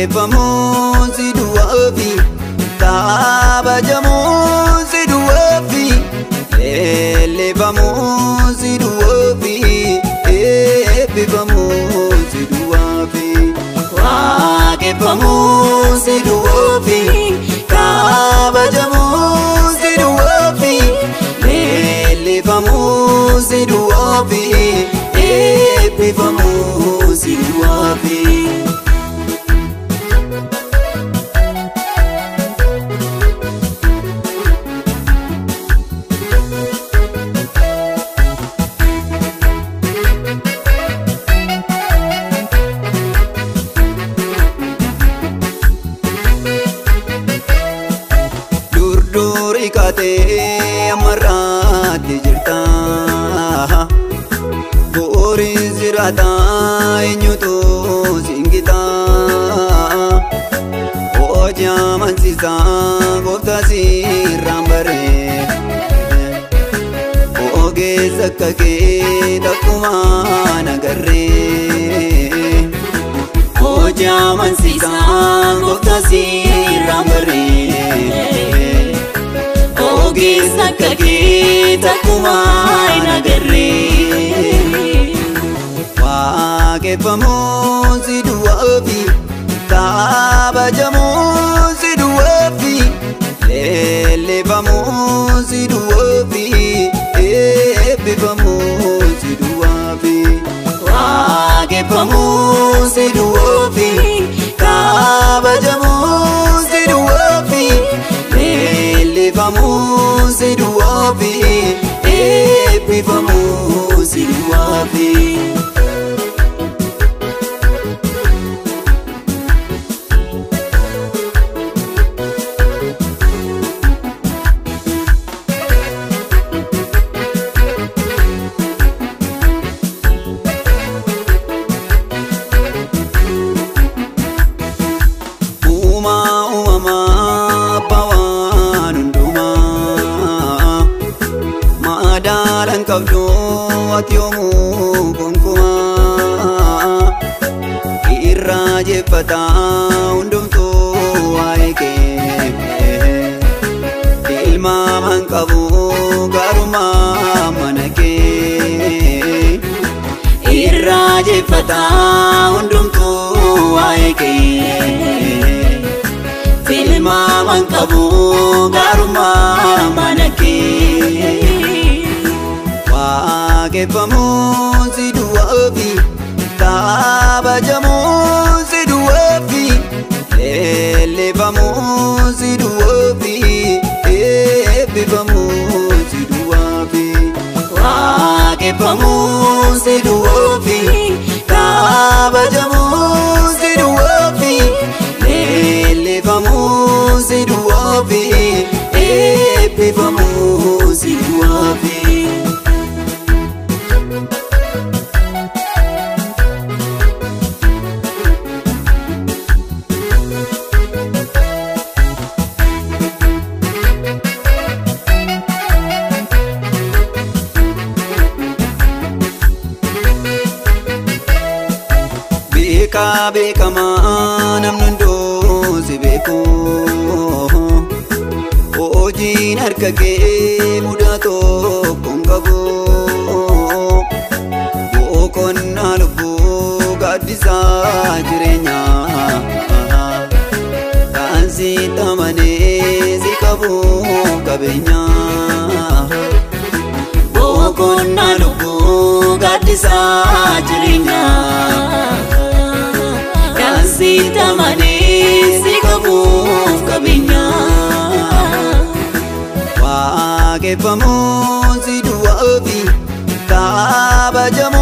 Waaqeffamuun si duwwaafi kabajamuun si duwwaafi leellifamuun si duwwaafi eebbifamuun si duwwaafi Waaqeffamuun si duwwaafi kabajamuun si duwwaafi leellifamuun si duwwaafi eebbifamuun si duwwaafi Kate amarati jirta Bori zirata enyuto singita Oja mansisa gofta sirambare Oge sakake takuma nagarre Oja mansisa gofta sirambare Oge sakake takuma nagarre Waaqeffamuun si duwwaafi kabajamuun si duwwaafi leellifamuun si duwwaafi eebbifamuun si duwwaafi Waaqeffamuun si duwwaafi kabajamuun si duwwaafi leellifamuun si duwwaafi eebbifamuun si duwwaafi Madalan kabdo atyomu konkuma Irraje fata undumtu aike Ilma mankabu garuma manake Irraje fata undumtu aike Ilma mankabu garuma manake Waaqeffamuun si duwwaafi kabajamuun si duwwaafi leellifamuun si duwwaafi eebbifamuun si duwwaafi Waaqeffamuun si duwwaafi kabajamuun si duwwaafi leellifamuun si duwwaafi eebbifamuun si duwwaafi Beekama namni hunduu si beeku hojiin harka kee mudaa tokko hin qabu boqonnaa lubbuu gaaddisaa jireenyaa kan si amanee si qabu qabeenyaa boqonnaa lubbuu gaaddisaa jireenyaa Sitamani si qabuuf qabeenyaa Waaqeffamuun si duwwaafi kabajamuun